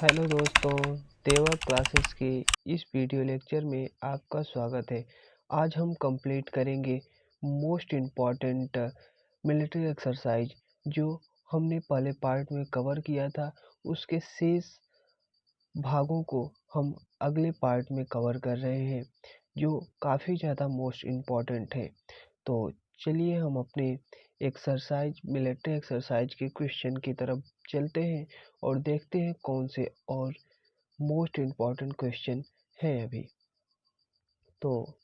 Hello दोस्तों, तेवर classes के इस वीडियो लेक्चर में आपका स्वागत है। आज हम कंप्लीट करेंगे मोस्ट इम्पॉर्टेंट मिलिट्री एक्सरसाइज जो हमने पहले पार्ट में कवर किया था। उसके शेष भागों को हम अगले पार्ट में कवर कर रहे हैं जो काफ़ी ज़्यादा मोस्ट इम्पॉर्टेंट है। तो चलिए हम अपने एक्सरसाइज मिलिट्री एक्सरसाइज के क्वेश्चन की तरफ चलते हैं और देखते हैं कौन से और मोस्ट इम्पॉर्टेंट क्वेश्चन है अभी। तो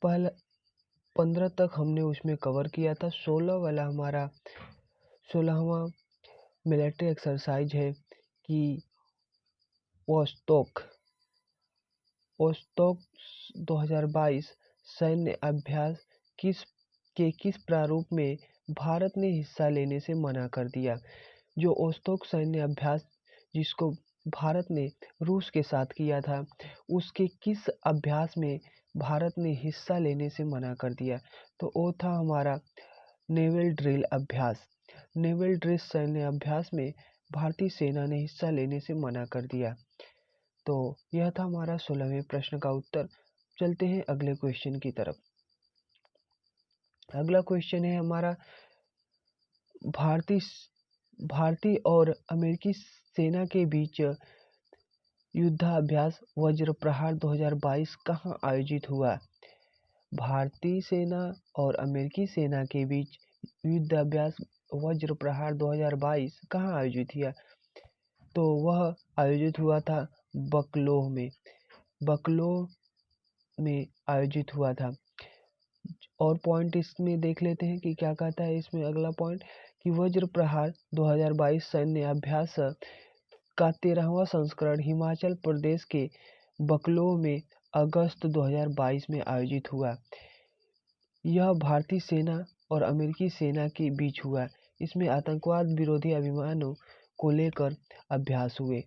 पहला 15 तक हमने उसमें कवर किया था। 16 वाला हमारा 16वां मिलिट्री एक्सरसाइज है कि वोस्तोक वोस्तोक 2022 सैन्य अभ्यास किस प्रारूप में भारत ने हिस्सा लेने से मना कर दिया। जो वोस्तोक सैन्य अभ्यास जिसको भारत ने रूस के साथ किया था, उसके किस अभ्यास में भारत ने हिस्सा लेने से मना कर दिया। तो वो था हमारा नेवल ड्रिल अभ्यास। नेवल ड्रिल सैन्य अभ्यास में भारतीय सेना ने हिस्सा लेने से मना कर दिया। तो यह था हमारा 16वें प्रश्न का उत्तर। चलते हैं अगले क्वेश्चन की तरफ। अगला क्वेश्चन है हमारा भारतीय भारतीय और अमेरिकी सेना के बीच युद्धाभ्यास वज्र प्रहार 2022 कहाँ आयोजित हुआ। भारतीय सेना और अमेरिकी सेना के बीच युद्धाभ्यास वज्र प्रहार 2022 कहाँ आयोजित हुआ। तो वह आयोजित हुआ था बकलोह में। बकलोह में आयोजित हुआ था। और पॉइंट इसमें देख लेते हैं कि क्या कहता है इसमें अगला पॉइंट कि वज्र प्रहार 2022 सैन्य अभ्यास का 13वां संस्करण हिमाचल प्रदेश के बकलोह में अगस्त 2022 में आयोजित हुआ। यह भारतीय सेना और अमेरिकी सेना के बीच हुआ। इसमें आतंकवाद विरोधी अभियानों को लेकर अभ्यास हुए।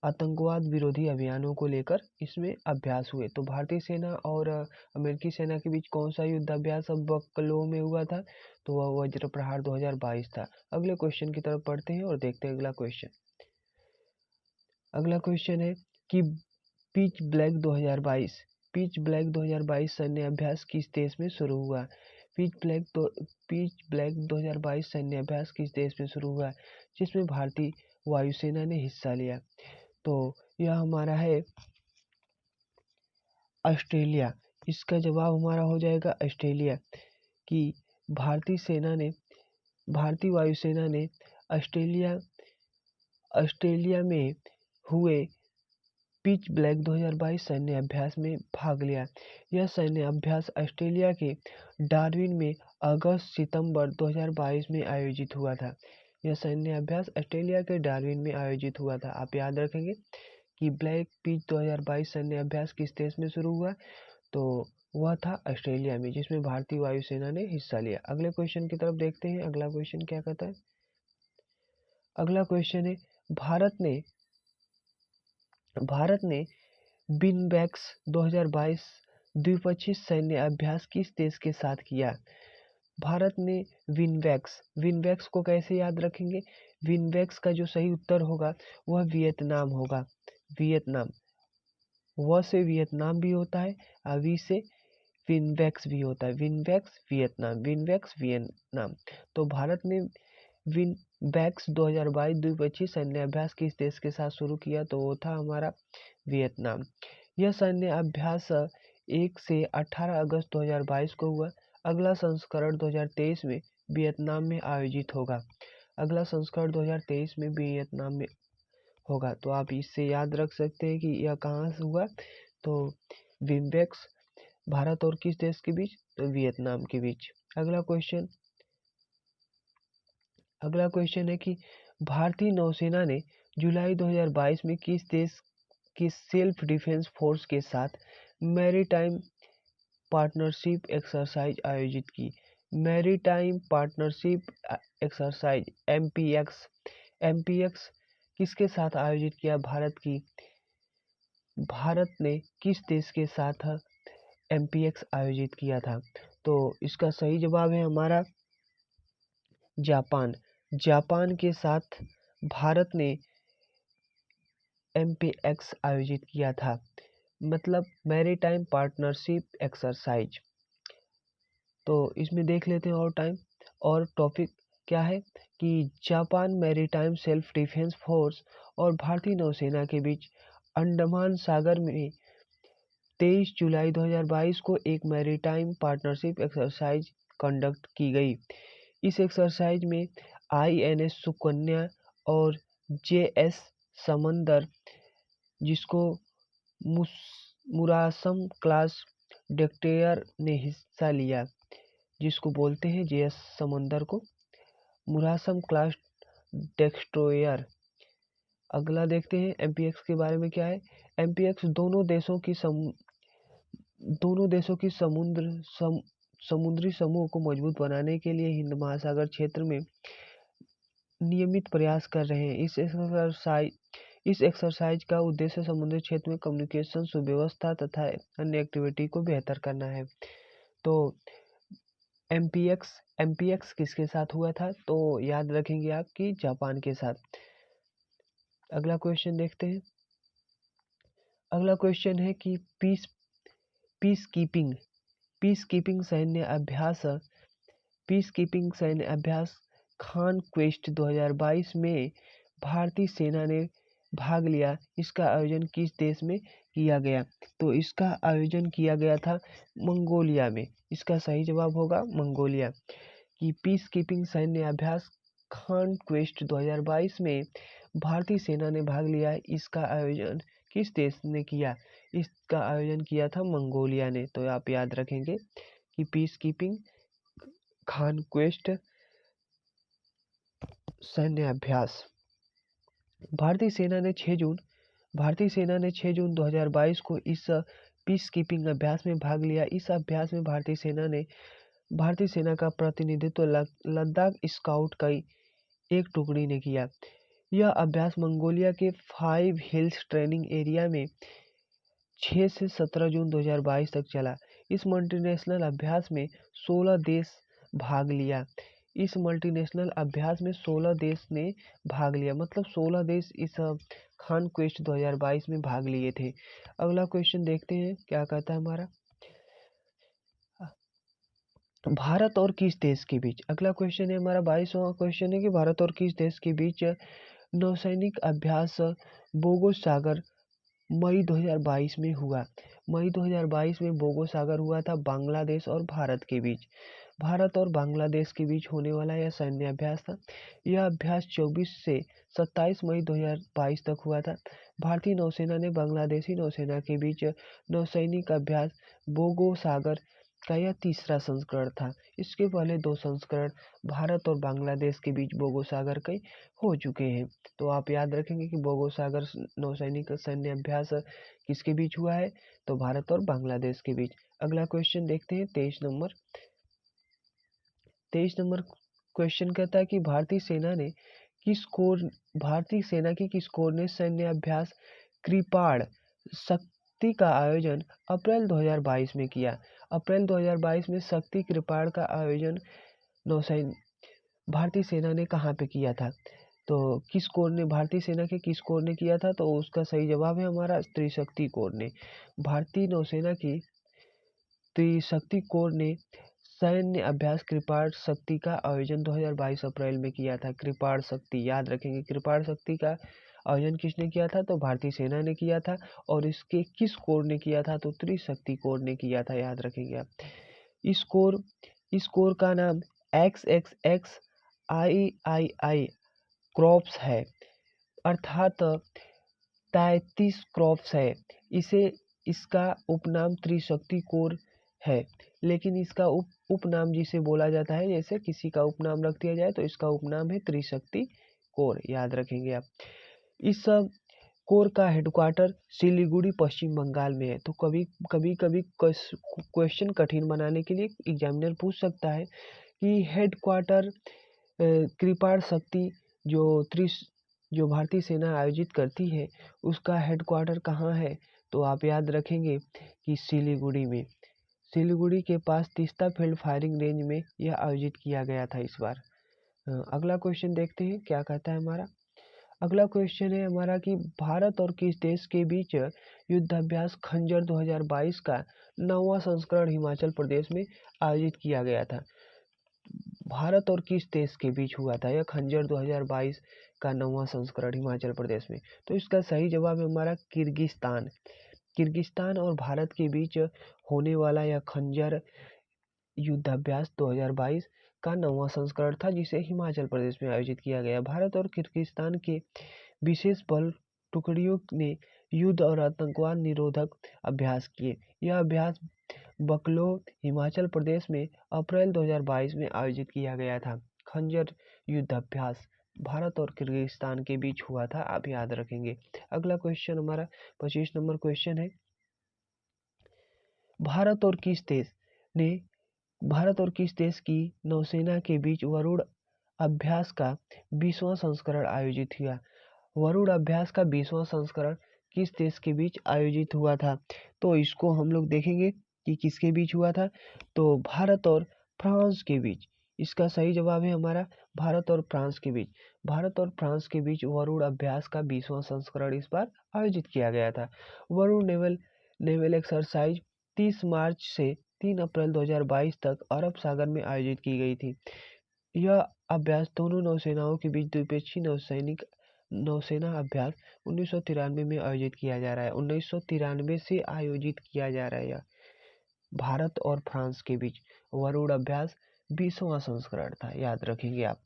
आतंकवाद विरोधी अभियानों को लेकर इसमें अभ्यास हुए। तो भारतीय सेना और अमेरिकी सेना के बीच कौन सा युद्धाभ्यास अब बकलोह में हुआ था। तो वह वज्र प्रहार 2022 था। अगले क्वेश्चन की तरफ पढ़ते हैं और देखते हैं अगला क्वेश्चन। अगला क्वेश्चन है कि पिच ब्लैक 2022 सैन्य अभ्यास किस देश में शुरू हुआ। पिच ब्लैक 2022 सैन्य अभ्यास किस देश में शुरू हुआ, जिसमें भारतीय वायुसेना ने हिस्सा लिया। तो यह हमारा है ऑस्ट्रेलिया। इसका जवाब हमारा हो जाएगा ऑस्ट्रेलिया। कि भारतीय वायुसेना ने ऑस्ट्रेलिया में हुए पिच ब्लैक 2022 सैन्य अभ्यास में भाग लिया। यह सैन्य अभ्यास ऑस्ट्रेलिया के डार्विन में अगस्त सितंबर 2022 में आयोजित हुआ था। यह सैन्य अभ्यास ऑस्ट्रेलिया के डार्विन में आयोजित हुआ था। आप याद रखेंगे कि ब्लैक पिच 2022 सैन्य अभ्यास किस देश में शुरू हुआ। तो वह था ऑस्ट्रेलिया में, जिसमें भारतीय वायुसेना ने हिस्सा लिया। अगले क्वेश्चन की तरफ देखते हैं। अगला क्वेश्चन क्या कहता है। अगला क्वेश्चन है भारत ने विनबैक्स 2022 द्विपक्षीय सैन्य अभ्यास किस देश के साथ किया। भारत ने विनबैक्स को कैसे याद रखेंगे। विनबैक्स का जो सही उत्तर होगा वह वियतनाम होगा। वियतनाम, व से वियतनाम भी होता है और वी से विनबैक्स भी होता है। VINBAX Vietnam. तो भारत ने विनबैक्स 2022 द्विपक्षीय सैन्य अभ्यास किस देश के साथ शुरू किया। तो वो था हमारा वियतनाम। यह सैन्य अभ्यास 1 से 18 अगस्त 2022 को हुआ। अगला संस्करण 2023 में वियतनाम में आयोजित होगा। अगला संस्करण 2023 में वियतनाम में होगा। तो आप इससे याद रख सकते हैं कि यह कहाँ से हुआ। तो विनबैक्स भारत और किस देश के बीच। तो वियतनाम के बीच। अगला क्वेश्चन है कि भारतीय नौसेना ने जुलाई 2022 में किस देश की सेल्फ डिफेंस फोर्स के साथ मैरीटाइम पार्टनरशिप एक्सरसाइज आयोजित की। मैरीटाइम पार्टनरशिप एक्सरसाइज एमपीएक्स किसके साथ आयोजित किया। भारत ने किस देश के साथ एमपीएक्स आयोजित किया था। तो इसका सही जवाब है हमारा जापान। जापान के साथ भारत ने MPX आयोजित किया था, मतलब मैरीटाइम पार्टनरशिप एक्सरसाइज। तो इसमें देख लेते हैं और टाइम और टॉपिक क्या है कि Japan maritime self defence force और भारतीय नौसेना के बीच अंडमान सागर में 23 जुलाई 2022 को एक मैरीटाइम पार्टनरशिप एक्सरसाइज कंडक्ट की गई। इस एक्सरसाइज में INS सुकन्या और JS समंदर, जिसको मुरासम क्लास डेस्ट्रॉयर ने हिस्सा लिया, जिसको बोलते हैं JS समंदर को मुरासम क्लास डेस्ट्रॉयर। अगला देखते हैं MPX के बारे में क्या है। MPX दोनों देशों की समुद्री समूह को मजबूत बनाने के लिए हिंद महासागर क्षेत्र में नियमित प्रयास कर रहे हैं। इस एक्सरसाइज का उद्देश्य समुद्री क्षेत्र में कम्युनिकेशन, सुव्यवस्था तथा अन्य एक्टिविटी को बेहतर करना है। तो MPX किसके साथ हुआ था? तो याद रखेंगे आप कि जापान के साथ। अगला क्वेश्चन देखते हैं। अगला क्वेश्चन है कि पीस कीपिंग सैन्य अभ्यास खान क्वेस्ट 2022 में भारतीय सेना ने भाग लिया। इसका आयोजन किस देश में किया गया? तो इसका आयोजन किया गया था मंगोलिया में। इसका सही जवाब होगा मंगोलिया। कि पीस कीपिंग सैन्य अभ्यास खान क्वेस्ट 2022 में भारतीय सेना ने भाग लिया। इसका आयोजन किस देश ने किया? इसका आयोजन किया था मंगोलिया ने। तो आप याद रखेंगे कि पीस कीपिंग खान क्वेस्ट सैन्य अभ्यास। भारतीय सेना ने 6 जून 2022 को इस पीस कीपिंग अभ्यास में भाग लिया। इस अभ्यास में भारतीय सेना का प्रतिनिधित्व लद्दाख स्काउट की एक टुकड़ी ने किया। यह अभ्यास मंगोलिया के 5 हिल्स ट्रेनिंग एरिया में 6 से 17 जून 2022 तक चला। इस मल्टीनेशनल अभ्यास में 16 देश भाग लिया। इस मल्टीनेशनल अभ्यास में 16 देश ने भाग लिया, मतलब 16 देश इस खान क्वेस्ट 2022 में भाग लिए थे। अगला क्वेश्चन देखते हैं क्या कहता है हमारा। भारत और किस देश के बीच? अगला क्वेश्चन है हमारा 22वां क्वेश्चन है कि भारत और किस देश के बीच नौसैनिक अभ्यास बोगो सागर मई 2022 में हुआ? मई 2022 में बोगो सागर हुआ था बांग्लादेश और भारत के बीच। भारत और बांग्लादेश के बीच होने वाला यह सैन्य अभ्यास था। यह अभ्यास 24 से 27 मई 2022 तक हुआ था। भारतीय नौसेना ने बांग्लादेशी नौसेना के बीच नौसैनिक अभ्यास बोगो सागर का यह तीसरा संस्करण था। इसके पहले 2 संस्करण भारत और बांग्लादेश के बीच बोगो सागर के हो चुके हैं। तो आप याद रखेंगे कि बोगो सागर नौसैनिक सैन्य अभ्यास किसके बीच हुआ है? तो भारत और बांग्लादेश के बीच। अगला क्वेश्चन देखते हैं 23 नंबर क्वेश्चन कहता है कि भारतीय सेना की किस कोर ने सैन्य अभ्यास कृपाण शक्ति का आयोजन अप्रैल 2022 में किया? अप्रैल 2022 में शक्ति कृपाण का आयोजन भारतीय सेना ने कहाँ पे किया था? तो किस कोर ने, भारतीय सेना के किस कोर ने किया था? तो उसका सही जवाब है हमारा त्रिशक्ति कोर ने। भारतीय नौसेना की त्रिशक्ति कोर ने सैन्य अभ्यास कृपाण शक्ति का आयोजन 2022 अप्रैल में किया था। कृपाण शक्ति याद रखेंगे। कृपाण शक्ति का आयोजन किसने किया था? तो भारतीय सेना ने किया था। और इसके किस कोर ने किया था? तो त्रिशक्ति कोर ने किया था, याद रखेंगे आप। इस कोर का नाम XXXIII क्रॉप्स है, अर्थात 33 क्रॉप्स है। इसका उपनाम त्रिशक्ति कोर है, लेकिन इसका उपनाम जिसे बोला जाता है, जैसे किसी का उपनाम रख दिया जाए तो इसका उपनाम है त्रिशक्ति कोर, याद रखेंगे आप। इस कोर का हेडक्वार्टर सिलीगुड़ी पश्चिम बंगाल में है। तो कभी क्वेश्चन कठिन बनाने के लिए एग्जामिनर पूछ सकता है कि हेडक्वार्टर कृपाण शक्ति जो भारतीय सेना आयोजित करती है उसका हेडक्वार्टर कहाँ है? तो आप याद रखेंगे कि सिलीगुड़ी में। सिलीगुड़ी के पास तीस्ता फील्ड फायरिंग रेंज में यह आयोजित किया गया था इस बार। अगला क्वेश्चन देखते हैं क्या कहता है हमारा। अगला क्वेश्चन है हमारा कि भारत और किस देश के बीच युद्धाभ्यास खंजर 2022 का 9वां संस्करण हिमाचल प्रदेश में आयोजित किया गया था। भारत और किस देश के बीच हुआ था यह खंजर 2022 का 9वां संस्करण हिमाचल प्रदेश में? तो इसका सही जवाब है हमारा किर्गिस्तान। किर्गिस्तान और भारत के बीच होने वाला यह खंजर युद्धाभ्यास 2022 का 9वां संस्करण था, जिसे हिमाचल प्रदेश में आयोजित किया गया। भारत और किर्गिस्तान के विशेष बल टुकड़ियों ने युद्ध और आतंकवाद निरोधक अभ्यास किए। यह अभ्यास बकलो हिमाचल प्रदेश में अप्रैल 2022 में आयोजित किया गया था। खंजर युद्धाभ्यास भारत और किर्गिस्तान के बीच हुआ था, आप याद रखेंगे। अगला क्वेश्चन हमारा 25 नंबर क्वेश्चन है। भारत और किस देश की नौसेना के बीच वरुण अभ्यास का 20वां संस्करण आयोजित हुआ? वरुण अभ्यास का 20वां संस्करण किस देश के बीच आयोजित हुआ था? तो इसको हम लोग देखेंगे कि किसके बीच हुआ था। तो भारत और फ्रांस के बीच। इसका सही जवाब है हमारा भारत और फ्रांस के बीच। भारत और फ्रांस के बीच वरुण अभ्यास का 20वां संस्करण इस बार आयोजित किया गया था। वरुण नेवल एक्सरसाइज 30 मार्च से 3 अप्रैल 2022 तक अरब सागर में आयोजित की गई थी। यह अभ्यास दोनों नौसेनाओं के बीच द्विपक्षीय नौसेना अभ्यास 1993 में आयोजित किया जा रहा है। 1993 से आयोजित किया जा रहा है यह भारत और फ्रांस के बीच वरुण अभ्यास 20वां संस्करण था, याद रखेंगे आप।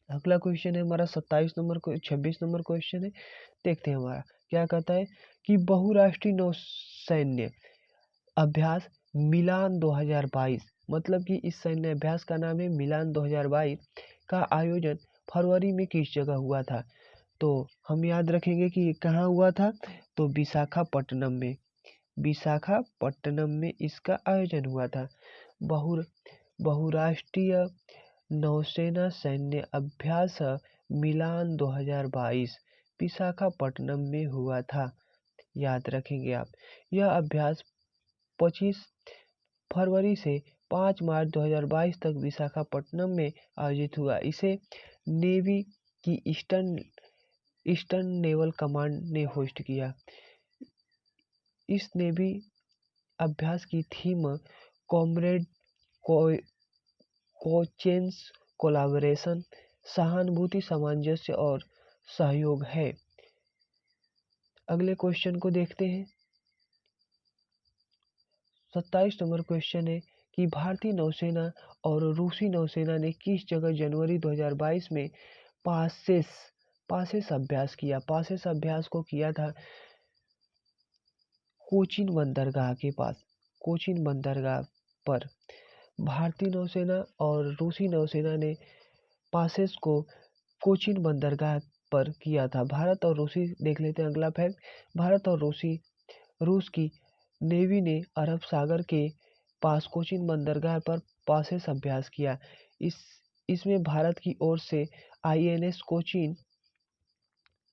अगला क्वेश्चन है हमारा 26 नंबर क्वेश्चन है। देखते हैं हमारा क्या कहता है कि बहुराष्ट्रीय नौसैन्य अभ्यास मिलान 2022, मतलब कि इस सैन्य अभ्यास का नाम है मिलान 2022 का आयोजन फरवरी में किस जगह हुआ था? तो हम याद रखेंगे कि ये कहाँ हुआ था। तो विशाखापट्टनम में इसका आयोजन हुआ था। बहुराष्ट्रीय नौसेना सैन्य अभ्यास मिलान 2022 विशाखापट्टनम में हुआ था, याद रखेंगे आप। यह अभ्यास 25 फरवरी से 5 मार्च 2022 तक विशाखापट्टनम में आयोजित हुआ। इसे नेवी की ईस्टर्न नेवल कमांड ने होस्ट किया। इस नेवी अभ्यास की थीम कॉमरेड कोचेंस कोलाबोरेशन, सहानुभूति, सामंजस्य और सहयोग है। अगले क्वेश्चन को देखते हैं। 27 नंबर क्वेश्चन है कि भारतीय नौसेना और रूसी नौसेना ने किस जगह जनवरी 2022 में पासेस अभ्यास किया? पासेस अभ्यास को किया था कोचीन बंदरगाह के पास। कोचीन बंदरगाह पर भारतीय नौसेना और रूसी नौसेना ने पासेस को कोचीन बंदरगाह पर किया था। भारत और रूसी देख लेते हैं अगला फैक्ट। भारत और रूस की नेवी ने अरब सागर के पास कोचीन बंदरगाह पर पासेस अभ्यास किया। इसमें भारत की ओर से INS कोचीन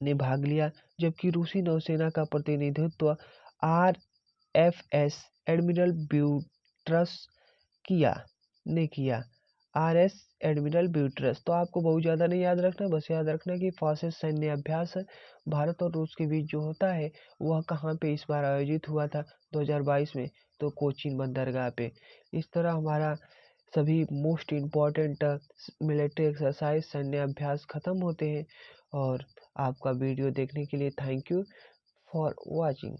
ने भाग लिया, जबकि रूसी नौसेना का प्रतिनिधित्व RFS एडमिरल ब्यूट्रस ने किया। RS एडमिरल ब्यूट्रस। तो आपको बहुत ज़्यादा नहीं याद रखना, बस याद रखना कि पासेस सैन्य अभ्यास भारत और रूस के बीच जो होता है वह कहाँ पे इस बार आयोजित हुआ था 2022 में? तो कोचीन बंदरगाह पे। इस तरह हमारा सभी मोस्ट इम्पॉर्टेंट मिलिट्री एक्सरसाइज सैन्य अभ्यास खत्म होते हैं। और आपका वीडियो देखने के लिए थैंक यू फॉर वॉचिंग।